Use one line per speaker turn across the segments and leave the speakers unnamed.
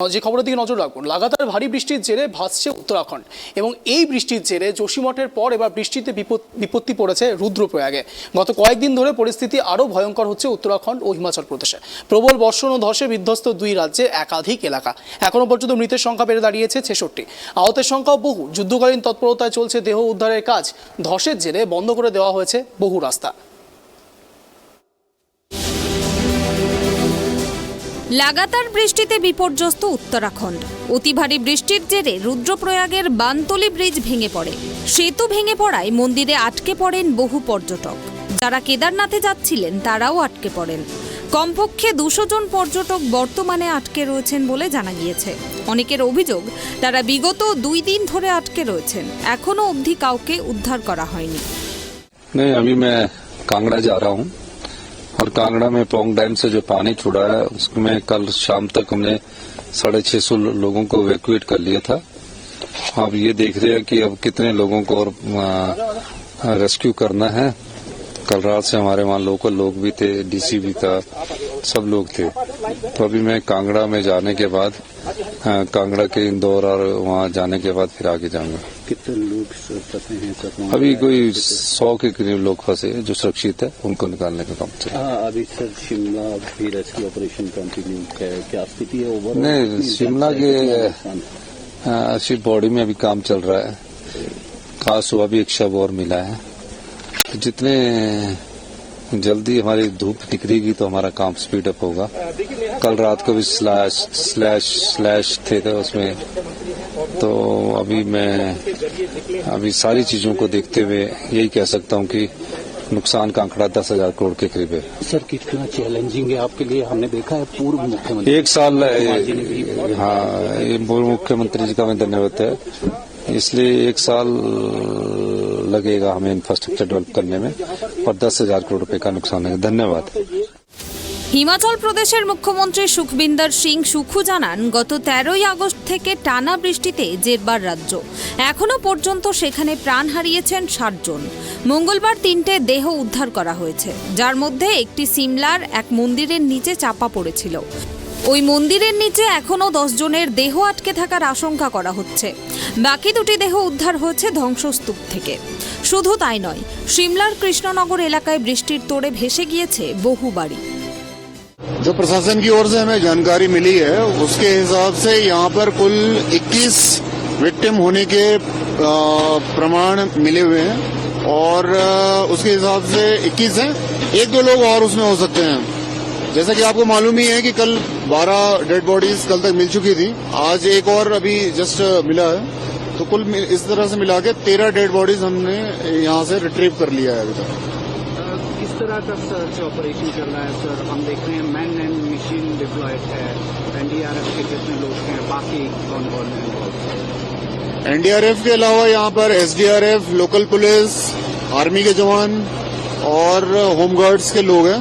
যে খবরের দিকে নজর রাখুন, লাগাতার ভারী বৃষ্টির জেরে ভাসছে উত্তরাখণ্ড এবং এই বৃষ্টির জেরে যোশীমঠের পর এবার বৃষ্টিতে বিপত্তি পড়েছে রুদ্রপ্রয়াগে। গত কয়েকদিন ধরে পরিস্থিতি আরও ভয়ঙ্কর হচ্ছে উত্তরাখণ্ড ও হিমাচল প্রদেশে। প্রবল বর্ষণ ও ধসে বিধ্বস্ত দুই রাজ্যের একাধিক এলাকা। এখনও পর্যন্ত মৃতের সংখ্যা বেড়ে দাঁড়িয়েছে 66, আহতের সংখ্যাও বহু। যুদ্ধকালীন তৎপরতায় চলছে দেহ উদ্ধারের কাজ। ধসের জেরে বন্ধ করে দেওয়া হয়েছে বহু রাস্তা।
লাগাতার বৃষ্টিতে বিপর্যস্ত উত্তরাখণ্ড। অতি ভারী বৃষ্টির জেরে রুদ্রপ্রয়াগের বানতলি ব্রিজ ভেঙে পড়ে। সেতু ভেঙে পড়ায় মন্দিরে আটকে পড়েন বহু পর্যটক। যারা কেদারনাথে যাচ্ছিলেন তারাও আটকে পড়েন। কমপক্ষে 200 জন পর্যটক বর্তমানে আটকে রয়েছেন বলে জানা গিয়েছে। অনেকের অভিযোগ, তারা বিগত 2 দিন ধরে আটকে রয়েছেন, এখনো অবধি কাউকে উদ্ধার করা হয়নি।
अभी मैं कांगड़ा जा रहा हूँ और कांगड़ा में पोंग डैम से जो पानी छुड़ा है उसमें कल शाम तक हमने 650 लोगों को इवैक्यूएट कर लिया था। अब ये देख रहे हैं कि अब कितने लोगों को और रेस्क्यू करना है। कल रात से हमारे वहाँ लोकल लोग भी थे, डीसी भी था, सब लोग थे। तो अभी मैं कांगड़ा में जाने के बाद कांगड़ा के इंदौर और वहाँ जाने के बाद फिर आगे जाऊंगा।
कितने लोग फंसे हैं सर?
अभी कोई 100 के करीब लोग फंसे हैं जो सुरक्षित है, उनको निकालने का काम चल रहा है।
अभी सर शिमला भी रेस्क्यू ऑपरेशन कंटिन्यू है, क्या स्थिति है ओवरऑल?
नहीं, शिमला के शिप बॉडी में अभी काम चल रहा है। खास सुबह भी एक शव और मिला है। जितने जल्दी हमारी धूप निकलेगी तो हमारा काम स्पीड अप होगा। कल रात को भी स्लैश थे उसमें, तो अभी सारी चीजों को देखते हुए यही कह सकता हूँ कि नुकसान का आंकड़ा 10,000 करोड़ के करीब है।
सर कितना चैलेंजिंग है आपके लिए? हमने देखा है पूर्व मुख्यमंत्री
1 साल, हाँ, ये पूर्व मुख्यमंत्री जी का मैं धन्यवाद है। इसलिए 1 साल लगेगा हमें इंफ्रास्ट्रक्चर डेवलप करने में और 10,000 करोड़ रुपए का नुकसान है। धन्यवाद।
হিমাচল প্রদেশের মুখ্যমন্ত্রী সুখবিন্দর সিং সুখু জানান, গত 13ই আগস্ট থেকে টানা বৃষ্টিতে জেরবার রাজ্য। এখনো পর্যন্ত সেখানে প্রাণ হারিয়েছেন 60 জন। মঙ্গলবার 3টে দেহ উদ্ধার করা হয়েছে, যার মধ্যে একটি সিমলার এক মন্দিরের নিচে চাপা পড়েছিল। ওই মন্দিরের নিচে এখনো 10 জনের দেহ আটকে থাকার আশঙ্কা করা হচ্ছে। বাকি 2টি দেহ উদ্ধার হয়েছে ধ্বংসস্তূপ থেকে। শুধু তাই নয়, সিমলার কৃষ্ণনগর এলাকায় বৃষ্টির তোড়ে ভেসে গিয়েছে বহু বাড়ি।
जो प्रशासन की ओर से हमें जानकारी मिली है उसके हिसाब से यहाँ पर कुल 21 विक्टिम होने के प्रमाण मिले हुए हैं और उसके हिसाब से 21 हैं। 1-2 लोग और उसमें हो सकते हैं। जैसा कि आपको मालूम ही है कि कल 12 डेड बॉडीज कल तक मिल चुकी थी, आज एक और अभी जस्ट मिला है, तो कुल इस तरह से मिला के 13 डेड बॉडीज हमने यहाँ से रिट्रीव कर लिया है अभी तक।
किस तरह का सर्च ऑपरेशन चल रहा है सर? हम देख रहे हैं मैन एंड मशीन डिप्लॉयड है, एनडीआरएफ के कितने लोग हैं, बाकी कौन है?
एनडीआरएफ के अलावा यहाँ पर एसडीआरएफ, लोकल पुलिस, आर्मी के जवान और होमगार्ड्स के लोग हैं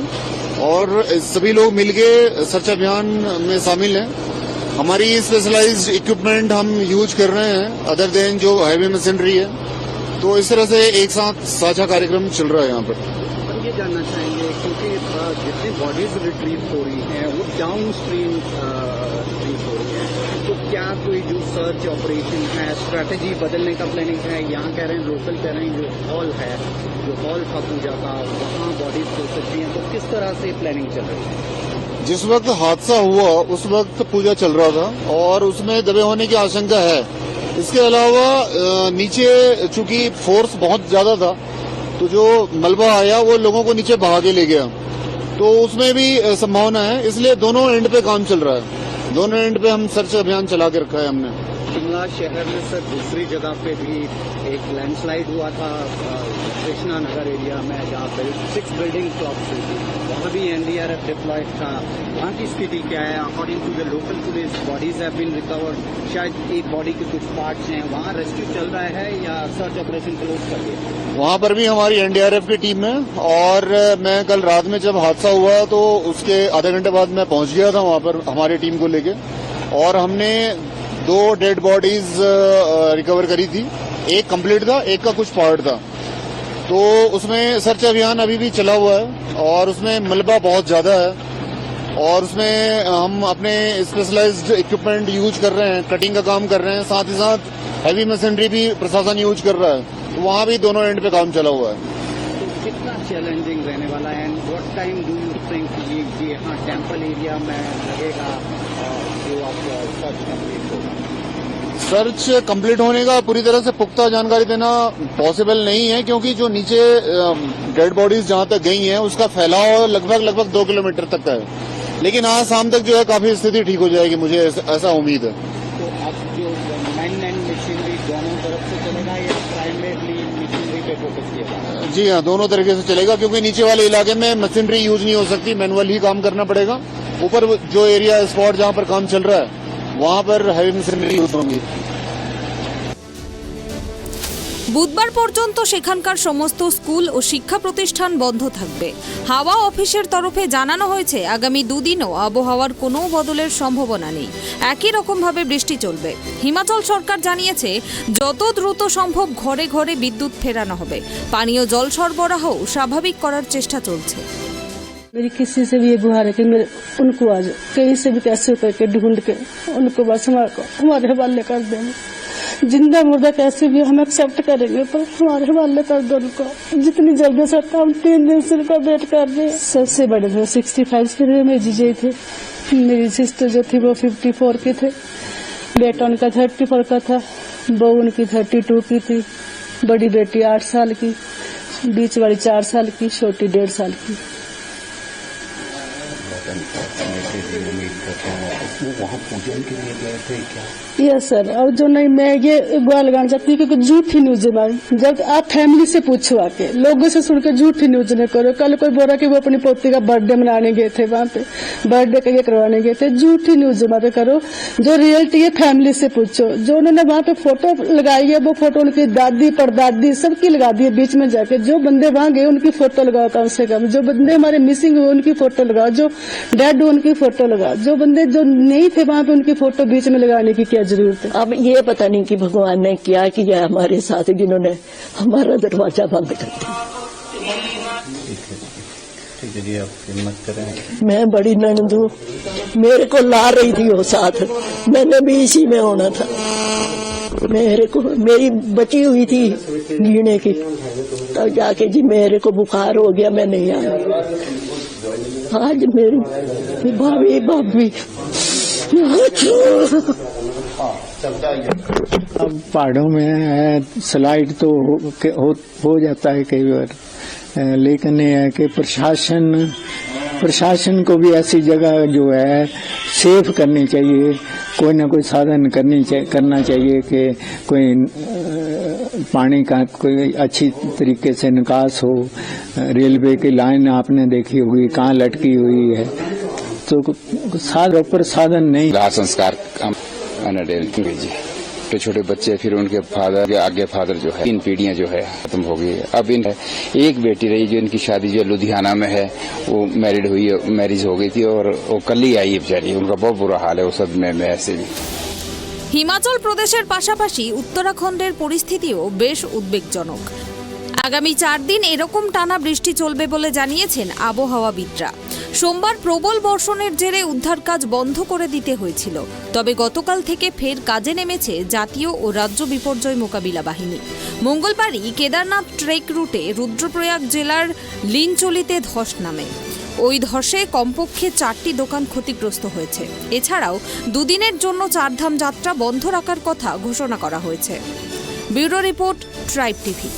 और सभी लोग मिलके सर्च अभियान में शामिल हैं। हमारी स्पेशलाइज्ड इक्विपमेंट हम यूज कर रहे हैं अदर देन जो हैवी मशीनरी है, तो इस तरह से एक साथ साझा कार्यक्रम चल रहा है यहाँ पर।
ये जानना चाहेंगे क्योंकि जितनी बॉडीज रिट्रीव हो रही हैं वो डाउन स्ट्रीम रिट्रीव हो रही हैं, तो क्या कोई जो सर्च ऑपरेशन है, स्ट्रैटेजी बदलने का प्लानिंग है? यहाँ कह रहे हैं, लोकल कह रहे हैं जो हॉल है, जो हॉल था पूजा का, वहाँ बॉडीज हो सकती हैं, तो किस तरह से प्लानिंग चल रही है?
जिस वक्त हादसा हुआ उस वक्त पूजा चल रहा था और उसमें दबे होने की आशंका है। इसके अलावा नीचे चूंकि फोर्स बहुत ज्यादा था तो जो मलबा आया वो लोगों को नीचे बहा के ले गया, तो उसमें भी संभावना है। इसलिए दोनों एंड पे काम चल रहा है, दोनों एंड पे हम सर्च अभियान चला के रखा है हमने।
शिमला शहर में सर दूसरी जगह पे भी एक लैंडस्लाइड हुआ था कृष्णा नगर एरिया में, जहाँ पे 6 बिल्डिंग क्लॉक्स हुई थी, वहाँ भी एनडीआरएफ डिप्लॉयड था। वहाँ की स्थिति क्या है? According to the local police bodies have been recovered, शायद एक बॉडी के कुछ पार्ट्स हैं, वहाँ रेस्क्यू चल रहा है या सर्च ऑपरेशन क्लोज कर दिया?
वहाँ पर भी हमारी एनडीआरएफ की टीम है और मैं कल रात में जब हादसा हुआ तो उसके आधे घंटे बाद मैं पहुंच गया था वहाँ पर हमारी टीम को लेके, और हमने 2 डेड बॉडीज रिकवर करी थी। एक कंप्लीट था, एक का कुछ पार्ट था, तो उसमें सर्च अभियान अभी भी चला हुआ है और उसमें मलबा बहुत ज्यादा है। और उसमें हम अपने स्पेशलाइज्ड इक्विपमेंट यूज कर रहे हैं, कटिंग का काम कर रहे हैं, साथ ही साथ हैवी मशीनरी भी प्रशासन यूज कर रहा है। तो वहाँ भी दोनों एंड पे काम चला हुआ है।
तो कितना चैलेंजिंग रहने वाला है and what time do you think ये यहाँ टेम्पल एरिया में लगेगा जो आप सर्च कंप्लीट होगा?
सर्च कंप्लीट होने का पूरी तरह से पुख्ता जानकारी देना पॉसिबल नहीं है, क्योंकि जो नीचे डेड बॉडीज जहां तक गई हैं उसका फैलाव लगभग 2 किलोमीटर तक का है। लेकिन आज शाम तक जो है काफी स्थिति ठीक हो जाएगी, मुझे ऐसा उम्मीद है।
तो अब जो मैन एंड मशीनरी दोनों तरफ से चलेगा या प्राइमरीली मशीनरी पे फोकस किया?
जी हाँ, दोनों तरीके से चलेगा, क्योंकि नीचे वाले इलाके में मशीनरी यूज नहीं हो सकती, मैनुअल ही काम करना पड़ेगा। ऊपर जो एरिया स्पॉट जहां पर काम चल रहा है वहां पर हैवी मशीनरी यूज होंगी।
বুধবার পর্যন্ত সেখানকার সমস্ত স্কুল ও শিক্ষা প্রতিষ্ঠান বন্ধ থাকবে। হাওয়া অফিসের তরফে জানানো হয়েছে আগামী দুদিনও আবহাওয়ার কোনো বদলের সম্ভাবনা নেই, একই রকমভাবে বৃষ্টি চলবে। হিমাচল সরকার জানিয়েছে যত দ্রুত সম্ভব ঘরে ঘরে বিদ্যুৎ ফেরানো হবে, পানীয় জল সরবরাহ স্বাভাবিক করার চেষ্টা চলছে।
मेरी किसी से भी ये गुहार है कि मेरे उनको आज कहीं से भी कैसे करके ढूंढ के उनको बस हमारे हवाले कर देंगे। जिंदा मुर्दा कैसे भी हम एक्सेप्ट करेंगे, पर हमारे हवाले कर दो उनको जितनी जल्दी हो सकता। हम 3 दिन से उनका वेट कर रहे हैं। सबसे बड़े थे 65 के थे, मेरे जीजे थे। मेरी सिस्टर जो थी वो 54 के थे, बेटा उनका 34 का था, बहू उनकी 32 की थी, बड़ी बेटी 8 साल की, बीच वाली 4 साल की, छोटी 1.5 साल की।
वहाँ पूजन के लिए गए थे क्या?
Yes sir. और जो नहीं, मैं ये गुआ लगाना चाहती हूँ क्योंकि झूठी न्यूज है भाई। जब आप फैमिली से पूछो, आके लोगों से सुनकर झूठी न्यूज न करो। कल कोई बोला कि वो अपनी पोती का बर्थडे मनाने गए थे, वहाँ पे बर्थडे का ये करवाने गए थे। झूठी न्यूज वहाँ पे करो, जो रियलिटी है फैमिली से पूछो। जो उन्होंने वहाँ पे फोटो लगाई है वो फोटो उनकी दादी परदादी सबकी लगा दी है। बीच में जाके जो बंदे वहाँ गए उनकी फोटो लगाओ कम से कम। जो बंदे हमारे मिसिंग हुए उनकी फोटो लगाओ, जो डेड हुए उनकी फोटो लगाओ। जो बंदे जो नहीं थे वहाँ पे उनकी फोटो बीच में लगाने की क्या जरूरत है?
अब ये पता नहीं कि भगवान ने क्या किया हमारे साथ, जिन्होंने हमारा दरवाजा बंद कर दिया।
ठीक है जी, आप हिम्मत करें।
मैं बड़ी ननद हूँ, मेरे को ला रही थी वो साथ, मैंने भी इसी में होना था। मेरी बची हुई थी जीने की, तब जाके जी मेरे को बुखार हो गया, मैं नहीं आया। आज मेरी भाभी
अब पहाड़ों में है स्लाइड तो हो जाता है कई बार, लेकिन ये है कि प्रशासन को भी ऐसी जगह जो है सेफ करनी चाहिए, कोई ना कोई साधन करना चाहिए कि कोई पानी का कोई अच्छी तरीके से निकास हो। रेलवे की लाइन आपने देखी होगी कहाँ लटकी हुई है, तो प्रॉपर साधन नहीं।
दाह संस्कार जी, छोटे छोटे बच्चे, फिर उनके फादर के आगे फादर जो है, 3 पीढ़ियां जो है खत्म हो गई। अब एक बेटी रही जो इनकी शादी जो लुधियाना में है, वो मैरिज हो गई थी और वो कल ही आई है बेचारी, उनका बहुत बुरा हाल है उस सदमे में ऐसे भी।
হিমাচল প্রদেশের পাশাপাশি উত্তরাখণ্ডের পরিস্থিতিও বেশ উদ্বেগজনক। আগামী 4 দিন এরকম টানা বৃষ্টি চলবে বলে জানিয়েছেন আবহাওয়াবিদরা। সোমবার প্রবল বর্ষণের জেরে উদ্ধার কাজ বন্ধ করে দিতে হয়েছিল, তবে গতকাল থেকে ফের কাজে নেমেছে জাতীয় ও রাজ্য বিপর্যয় মোকাবিলা বাহিনী। মঙ্গলবারই কেদারনাথ ট্রেক রুটে রুদ্রপ্রয়াগ জেলার লিনচলিতে ধস নামে। ওই ধসে কমপক্ষে 4টি দোকান ক্ষতিগ্রস্ত হয়েছে। এছাড়াও 2 দিনের জন্য চারধাম যাত্রা বন্ধ রাখার কথা ঘোষণা করা হয়েছে। Bureau report, tribe TV.